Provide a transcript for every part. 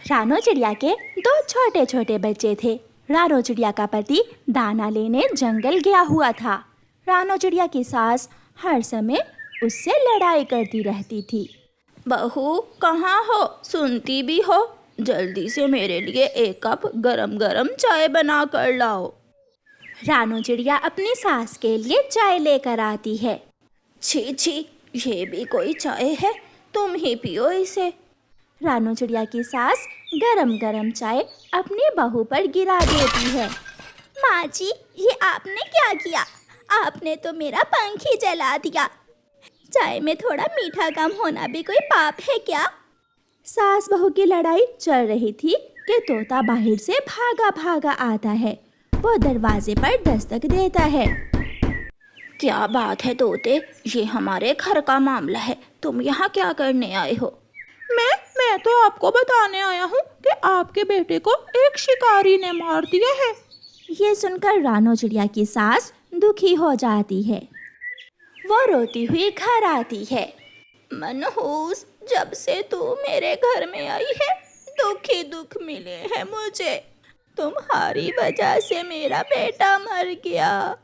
रानो चिड़िया के दो छोटे छोटे बच्चे थे। रानो चिड़िया का पति दाना लेने जंगल गया हुआ था। रानो चिड़िया की सास हर समय उससे लड़ाई करती रहती थी। बहू कहाँ हो, सुनती भी हो? जल्दी से मेरे लिए एक कप गरम गरम चाय बना कर लाओ। रानो चिड़िया अपनी सास के लिए चाय लेकर आती है। छी छी, ये भी कोई चाय है? तुम ही पियो इसे। रानो चिड़िया की सास गरम गरम चाय अपनी बहू पर गिरा देती है। माँ जी, ये आपने क्या किया? आपने तो मेरा पंख ही जला दिया। चाय में थोड़ा मीठा कम होना भी कोई पाप है क्या? सास बहू की लड़ाई चल रही थी कि तोता बाहर से भागा भागा आता है। वो दरवाजे पर दस्तक देता है। क्या बात है तोते, ये हमारे घर का मामला है, तुम यहाँ क्या करने आए हो? मैं तो आपको बताने आया हूँ कि आपके बेटे को एक शिकारी ने मार दिया है। ये सुनकर रानो चिड़िया की सास दुखी हो जाती है। वो रोती हुई घर आती है। मनहूस, जब से तू मेरे घर में आई है दुख ही दुख मिले हैं मुझे। तुम्हारी वजह से मेरा बेटा मर गया।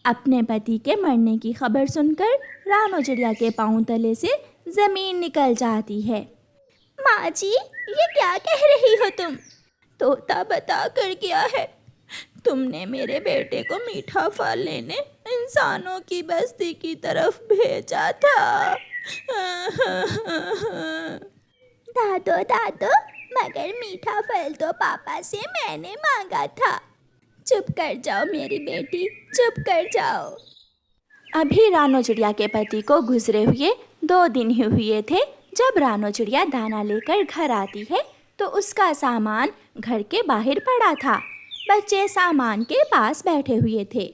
अपने पति के मरने की खबर सुनकर रानो चिड़िया के पांव तले से जमीन निकल जाती है। माँ जी, ये क्या कह रही हो तुम? तोता बता कर गया है, तुमने मेरे बेटे को मीठा फल लेने इंसानों की बस्ती की तरफ भेजा था। दादो, मगर मीठा फल तो पापा से मैंने मांगा था। चुप कर जाओ मेरी बेटी, चुप कर जाओ। अभी रानो चिड़िया के पति को गुजरे हुए 2 दिन ही हुए थे जब रानो चिड़िया दाना लेकर घर आती है तो उसका सामान घर के बाहर पड़ा था। बच्चे सामान के पास बैठे हुए थे।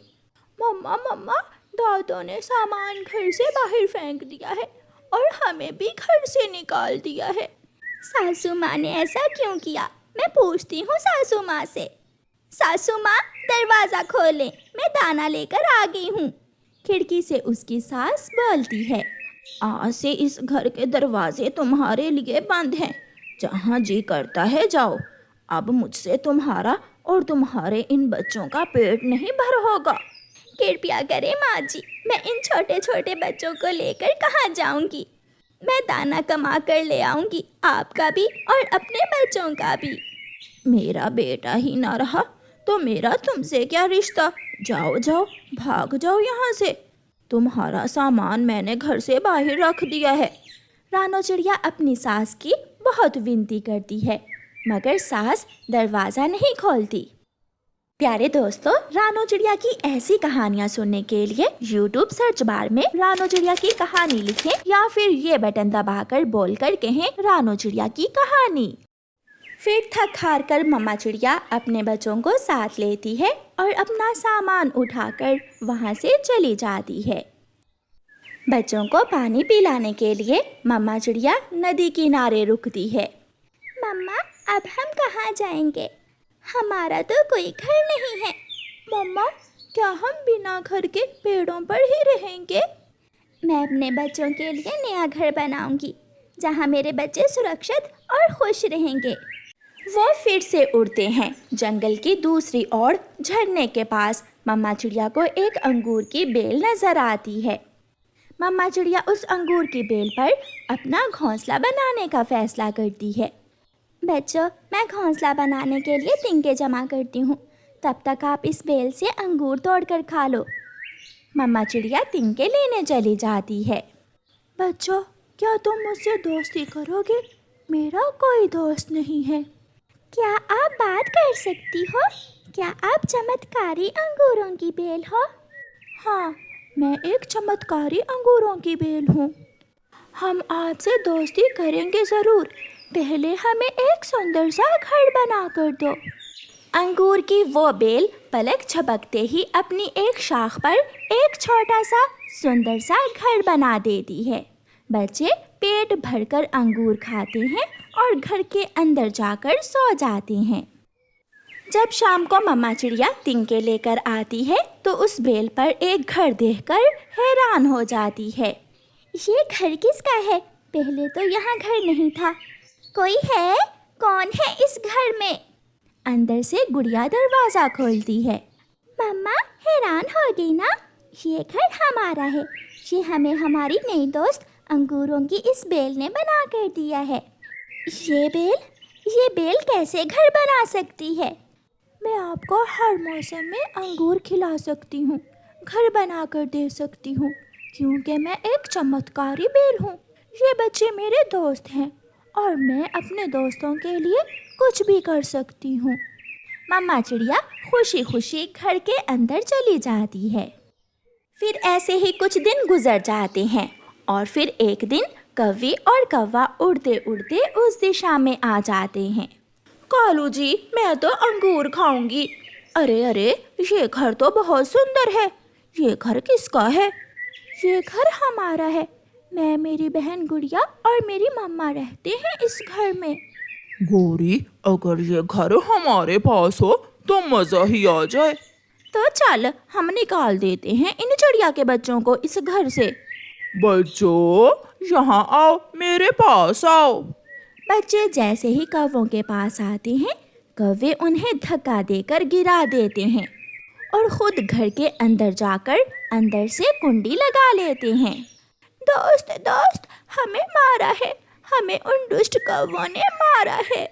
मम्मा, दादो ने सामान घर से बाहर फेंक दिया है और हमें भी घर से निकाल दिया है। सासू माँ ने ऐसा क्यों किया? मैं पूछती हूँ सासू माँ से। सासू माँ, दरवाज़ा खोलें, मैं दाना लेकर आ गई हूँ। खिड़की से उसकी सास बोलती है। आज से इस घर के दरवाजे तुम्हारे लिए बंद हैं, जहाँ जी करता है जाओ। अब मुझसे तुम्हारा और तुम्हारे इन बच्चों का पेट नहीं भर होगा। कृपया करें माँ जी, मैं इन छोटे छोटे बच्चों को लेकर कहाँ जाऊँगी? मैं दाना कमा कर ले आऊँगी, आपका भी और अपने बच्चों का भी। मेरा बेटा ही ना रहा तो मेरा तुमसे क्या रिश्ता? जाओ, भाग जाओ यहाँ से। तुम्हारा सामान मैंने घर से बाहर रख दिया है। रानो चिड़िया अपनी सास की बहुत विनती करती है मगर सास दरवाज़ा नहीं खोलती। प्यारे दोस्तों, रानो चिड़िया की ऐसी कहानियाँ सुनने के लिए YouTube सर्च बार में रानो चिड़िया की कहानी लिखें या फिर ये बटन दबाकर बोलकर कहें रानो चिड़िया की कहानी। फिर थक हार कर मम्मा चिड़िया अपने बच्चों को साथ लेती है और अपना सामान उठाकर वहाँ से चली जाती है। बच्चों को पानी पिलाने के लिए मम्मा चिड़िया नदी किनारे रुकती है। मम्मा, अब हम कहाँ जाएंगे? हमारा तो कोई घर नहीं है। मम्मा, क्या हम बिना घर के पेड़ों पर ही रहेंगे? मैं अपने बच्चों के लिए नया घर बनाऊंगी जहाँ मेरे बच्चे सुरक्षित और खुश रहेंगे। वो फिर से उड़ते हैं। जंगल की दूसरी ओर झरने के पास मम्मा चिड़िया को एक अंगूर की बेल नजर आती है। मम्मा चिड़िया उस अंगूर की बेल पर अपना घोंसला बनाने का फैसला करती है। बच्चों, मैं घोंसला बनाने के लिए तिनके जमा करती हूँ, तब तक आप इस बेल से अंगूर तोड़कर खा लो। मम्मा चिड़िया तिनके लेने चली जाती है। बच्चों, क्या तुम मुझसे दोस्ती करोगे? मेरा कोई दोस्त नहीं है। क्या आप बात कर सकती हो? क्या आप चमत्कारी अंगूरों की बेल हो? हाँ, मैं एक चमत्कारी अंगूरों की बेल हूँ। हम आपसे दोस्ती करेंगे ज़रूर। पहले हमें एक सुंदर सा घर बना कर दो। अंगूर की वो बेल पलक झपकते ही अपनी एक शाख पर एक छोटा सा सुंदर सा घर बना देती है। बच्चे पेट भरकर अंगूर खाते हैं और घर के अंदर जाकर सो जाते हैं। जब शाम को मम्मा चिड़िया तिनके लेकर आती है तो उस बेल पर एक घर देखकर हैरान हो जाती है। ये घर किसका है? पहले तो यहाँ घर नहीं था। कोई है? कौन है इस घर में? अंदर से गुड़िया दरवाजा खोलती है। मम्मा हैरान हो गई ना? ये घर हमारा है। ये हमें हमारी नई दोस्त अंगूरों की इस बेल ने बना कर दिया है। ये बेल कैसे घर बना सकती है? मैं आपको हर मौसम में अंगूर खिला सकती हूँ, घर बना कर दे सकती हूँ, क्योंकि मैं एक चमत्कारी बेल हूँ। ये बच्चे मेरे दोस्त हैं और मैं अपने दोस्तों के लिए कुछ भी कर सकती हूँ। मम्मा चिड़िया खुशी खुशी घर के अंदर चली जाती है। फिर ऐसे ही कुछ दिन गुजर जाते हैं और फिर एक दिन कौवे और कौवा उड़ते उड़ते उस दिशा में आ जाते हैं। कालू जी, मैं तो अंगूर खाऊंगी। अरे अरे, ये घर तो बहुत सुंदर है। ये घर किसका है? ये घर हमारा है। मैं, मेरी बहन गुड़िया और मेरी मम्मा रहते हैं इस घर में। गौरी, अगर ये घर हमारे पास हो तो मजा ही आ जाए। तो चल, हम निकाल देते हैं इन चिड़िया के बच्चों को इस घर से। बच्चों, यहाँ आओ, मेरे पास आओ। बच्चे जैसे ही कौवों के पास आते हैं, कौवे उन्हें धक्का देकर गिरा देते हैं और खुद घर के अंदर जाकर अंदर से कुंडी लगा लेते हैं। दोस्त, हमें मारा है। हमें उन दुष्ट कौवों ने मारा है।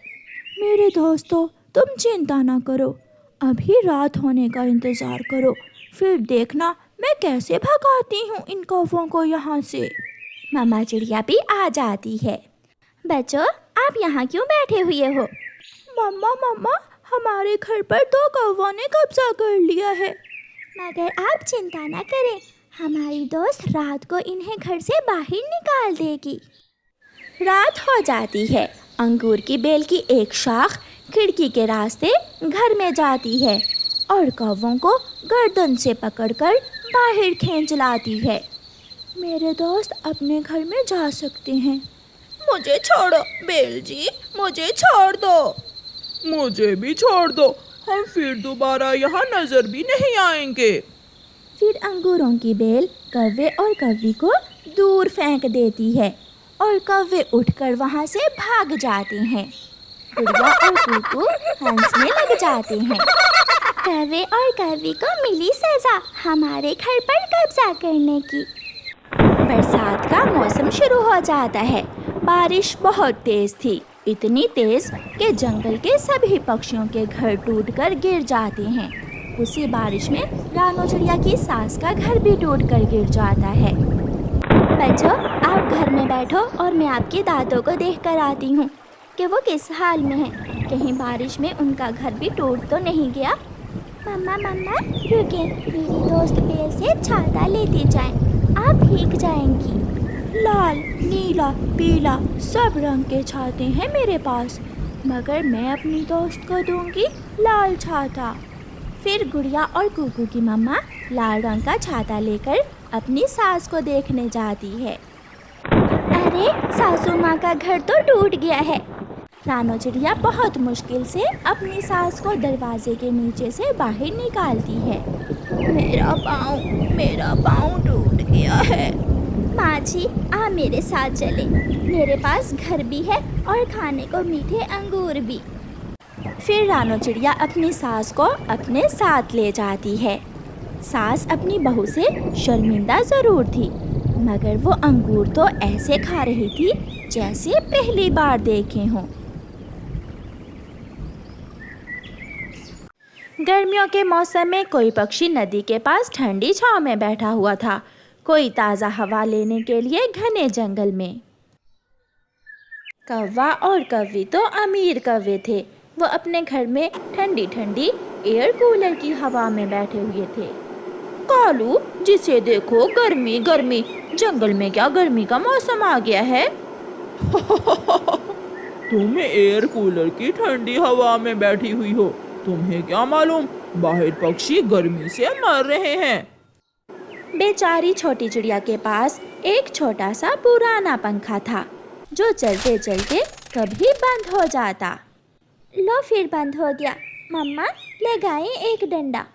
मेरे दोस्तों, तुम चिंता ना करो। अभी रात होने का इंतज़ार करो, फिर देखना मैं कैसे भगाती हूँ इन कौवों को यहाँ से। मम्मा चिड़िया भी आ जाती है। बच्चों, आप यहाँ क्यों बैठे हुए हो? मम्मा, हमारे घर पर 2 कौवों ने कब्जा कर लिया है। मगर आप चिंता ना करें, हमारी दोस्त रात को इन्हें घर से बाहर निकाल देगी। रात हो जाती है। अंगूर की बेल की एक शाख खिड़की के रास्ते घर में जाती है और कौवों को गर्दन से पकड़कर बाहर खींच लाती है। मेरे दोस्त अपने घर में जा सकते हैं। मुझे छोड़ो बेल जी, मुझे छोड़ दो। मुझे भी छोड़ दो, हम फिर दोबारा यहाँ नजर भी नहीं आएंगे। फिर अंगूरों की बेल कौवे और कौवी को दूर फेंक देती है और कौवे उठकर वहाँ से भाग जाते हैं। गुड़िया और कुकू हंसने लग जाते हैं। कौवे और कौवी को मिली सजा हमारे घर पर कब्जा करने की। बरसात का मौसम शुरू हो जाता है। बारिश बहुत तेज थी, इतनी तेज कि जंगल के सभी पक्षियों के घर टूटकर गिर जाते हैं। उसी बारिश में रानो चिड़िया की सास का घर भी टूटकर गिर जाता है। बच्चों, आप घर में बैठो और मैं आपके दादों को देख कर आती हूँ कि वो किस हाल में हैं। कहीं बारिश में उनका घर भी टूट तो नहीं गया। मम्मा रुके, मेरी दोस्त बेल से छाता लेती जाएं, आप भीग जाएंगी। लाल, नीला, पीला सब रंग के छाते हैं मेरे पास, मगर मैं अपनी दोस्त को दूंगी लाल छाता। फिर गुड़िया और कुकू की मम्मा लाल रंग का छाता लेकर अपनी सास को देखने जाती है। अरे, सासू माँ का घर तो टूट गया है। रानो चिड़िया बहुत मुश्किल से अपनी सास को दरवाजे के नीचे से बाहर निकालती है। मेरा पाँव टूट गया है। माँ जी, आप मेरे साथ चले। मेरे पास घर भी है और खाने को मीठे अंगूर भी। फिर रानो चिड़िया अपनी सास को अपने साथ ले जाती है। सास अपनी बहू से शर्मिंदा ज़रूर थी, मगर वो अंगूर तो ऐसे खा रही थी जैसे पहली बार देखे हों। गर्मियों के मौसम में कोई पक्षी नदी के पास ठंडी छांव में बैठा हुआ था, कोई ताज़ा हवा लेने के लिए घने जंगल में। कौवा और कौवी तो अमीर कौवे थे। वो अपने घर में ठंडी ठंडी एयर कूलर की हवा में बैठे हुए थे। कालू, जिसे देखो गर्मी गर्मी, जंगल में क्या गर्मी का मौसम आ गया है? तुम एयर कूलर की ठंडी हवा में बैठी हुई हो, तुम्हें क्या मालूम बाहर पक्षी गर्मी से मर रहे हैं। बेचारी छोटी चिड़िया के पास एक छोटा सा पुराना पंखा था जो चलते चलते कभी बंद हो जाता। लो, फिर बंद हो गया। मम्मा, लगाएं एक डंडा।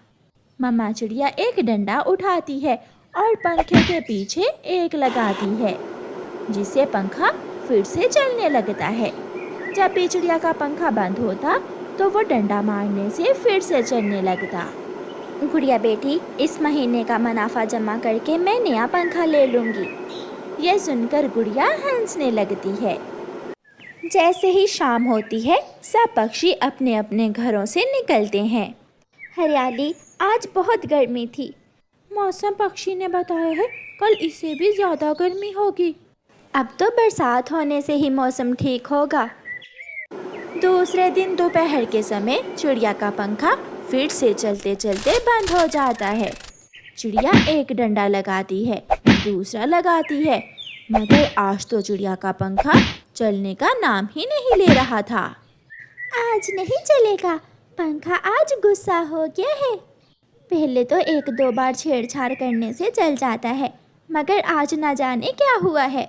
मम्मा चिड़िया एक डंडा उठाती है और पंखे के पीछे एक लगाती है, जिससे पंखा फिर से चलने लगता है। जब भी चिड़िया का पंखा बंद होता तो वो डंडा मारने से फिर से चलने लगता। गुड़िया बेटी, इस महीने का मुनाफा जमा करके मैं नया पंखा ले लूँगी। यह सुनकर गुड़िया हंसने लगती है। जैसे ही शाम होती है सब पक्षी अपने अपने घरों से निकलते हैं। हरियाली, आज बहुत गर्मी थी। मौसम पक्षी ने बताया है कल इससे भी ज़्यादा गर्मी होगी। अब तो बरसात होने से ही मौसम ठीक होगा। दूसरे दिन दोपहर के समय चिड़िया का पंखा फिर से चलते चलते बंद हो जाता है। चिड़िया एक डंडा लगाती है, दूसरा लगाती है, मगर आज तो चिड़िया का पंखा चलने का नाम ही नहीं ले रहा था। आज नहीं चलेगा, पंखा आज गुस्सा हो गया है। पहले तो 1-2 बार छेड़छाड़ करने से चल जाता है, मगर आज ना जाने क्या हुआ है।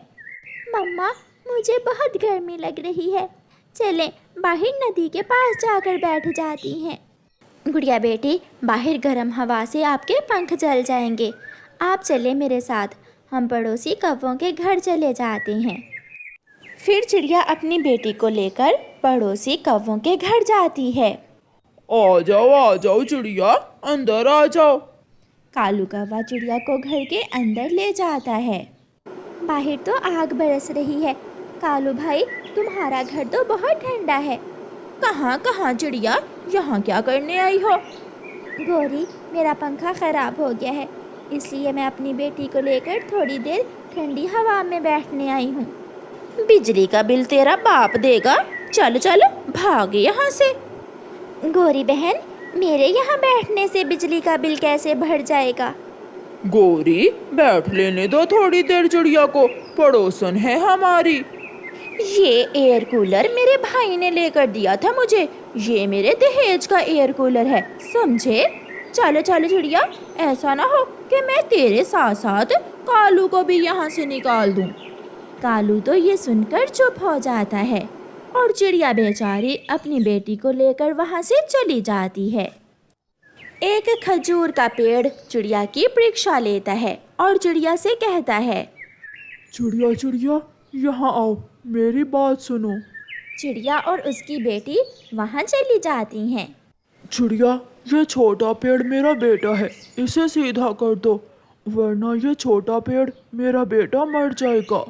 मम्मा, मुझे बहुत गर्मी लग रही है, चलें बाहर नदी के पास जाकर बैठ जाती हैं। गुड़िया बेटी, बाहर गर्म हवा से आपके पंख जल जाएंगे। आप चले मेरे साथ, हम पड़ोसी कौवों के घर चले जाते हैं। फिर चिड़िया अपनी बेटी को लेकर पड़ोसी कौवों के घर जाती है। आ जाओ चिड़िया, अंदर आ जाओ। कालू कौवा चिड़िया को घर के अंदर ले जाता है। बाहर तो आग बरस रही है। कालू भाई, तुम्हारा घर तो बहुत ठंडा है। कहाँ चिड़िया, यहाँ क्या करने आई हो? गौरी, मेरा पंखा ख़राब हो गया है, इसलिए मैं अपनी बेटी को लेकर थोड़ी देर ठंडी हवा में बैठने आई हूँ। बिजली का बिल तेरा बाप देगा, चल चल भाग यहाँ से। गौरी बहन, मेरे यहाँ बैठने से बिजली का बिल कैसे भर जाएगा? गौरी, बैठ लेने दो थोड़ी देर चिड़िया को, पड़ोसन है हमारी। ये एयर कूलर मेरे भाई ने लेकर दिया था मुझे, ये मेरे दहेज का एयर कूलर है, समझे? चलो चलो चिड़िया, ऐसा ना हो कि मैं तेरे साथ साथ कालू को भी यहाँ से निकाल दूँ। कालू तो ये सुनकर चुप हो जाता है और चिड़िया बेचारी अपनी बेटी को लेकर वहाँ से चली जाती है। एक खजूर का पेड़ चिड़िया की परीक्षा लेता है और चिड़िया से कहता है, चिड़िया यहाँ आओ, मेरी बात सुनो। चिड़िया और उसकी बेटी वहाँ चली जाती हैं। चिड़िया, ये छोटा पेड़ मेरा बेटा है, इसे सीधा कर दो, वरना ये छोटा पेड़ मेरा बेटा मर जाएगा।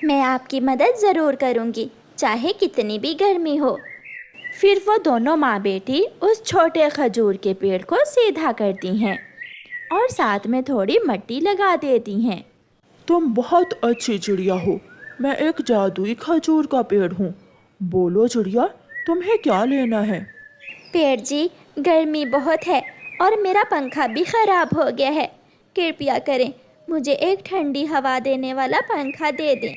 मैं आपकी मदद ज़रूर करूँगी, चाहे कितनी भी गर्मी हो। फिर वो दोनों माँ बेटी उस छोटे खजूर के पेड़ को सीधा करती हैं और साथ में थोड़ी मिट्टी लगा देती हैं। तुम बहुत अच्छी चिड़िया हो, मैं एक जादुई खजूर का पेड़ हूँ। बोलो चिड़िया, तुम्हें क्या लेना है? पेड़ जी, गर्मी बहुत है और मेरा पंखा भी ख़राब हो गया है, कृपया करें मुझे एक ठंडी हवा देने वाला पंखा दे दें।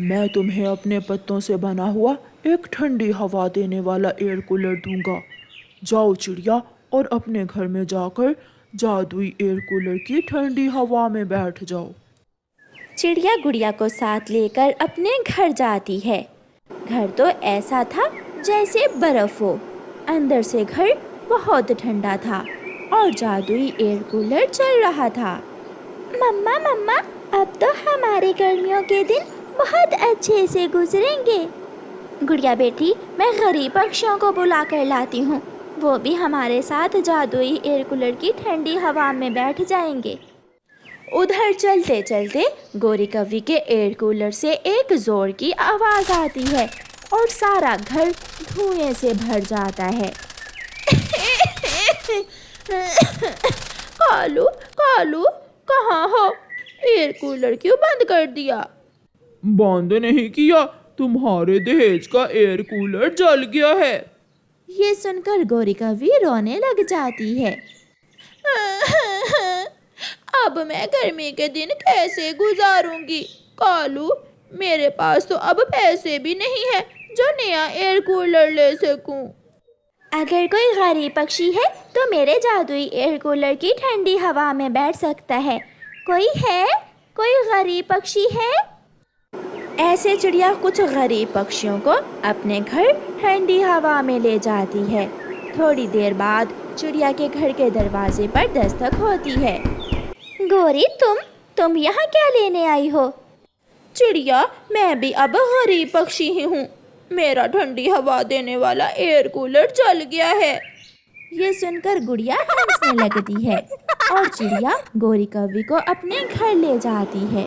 मैं तुम्हें अपने पत्तों से बना हुआ एक ठंडी हवा देने वाला एयर कूलर दूंगा। जाओ चिड़िया और अपने घर में जाकर जादुई एयर कूलर की ठंडी हवा में बैठ जाओ। चिड़िया गुड़िया को साथ लेकर अपने घर जाती है। घर तो ऐसा था जैसे बर्फ हो, अंदर से घर बहुत ठंडा था और जादुई एयर कूलर चल रहा था। मम्मा, अब तो हमारे गर्मियों के दिन बहुत अच्छे से गुजरेंगे। गुड़िया बेटी, मैं गरीब पक्षियों को बुला कर लाती हूँ, वो भी हमारे साथ जादुई एयर कूलर की ठंडी हवा में बैठ जाएंगे। उधर चलते चलते गोरी कौवी के एयर कूलर से एक जोर की आवाज़ आती है और सारा घर धुएं से भर जाता है। कालू कहाँ हो? एयर कूलर क्यों बंद कर दिया? बंद नहीं किया, तुम्हारे दहेज का एयर कूलर जल गया है। ये सुनकर गोरी कौवी रोने लग जाती है। अब मैं गर्मी के दिन कैसे गुजारूंगी? कालू, मेरे पास तो अब पैसे भी नहीं है जो नया एयर कूलर ले सकूं। अगर कोई गरीब पक्षी है तो मेरे जादुई एयर कूलर की ठंडी हवा में बैठ सकता है। कोई है? कोई गरीब पक्षी है? ऐसे चिड़िया कुछ गरीब पक्षियों को अपने घर ठंडी हवा में ले जाती है। थोड़ी देर बाद चिड़िया के घर के दरवाजे पर दस्तक होती है। गोरी, तुम यहाँ क्या लेने आई हो? चिड़िया, मैं भी अब गरीब पक्षी ही हूँ, मेरा ठंडी हवा देने वाला एयर कूलर जल गया है। ये सुनकर गुड़िया हंसने लगती है और चिड़िया गोरी कौवी को अपने घर ले जाती है।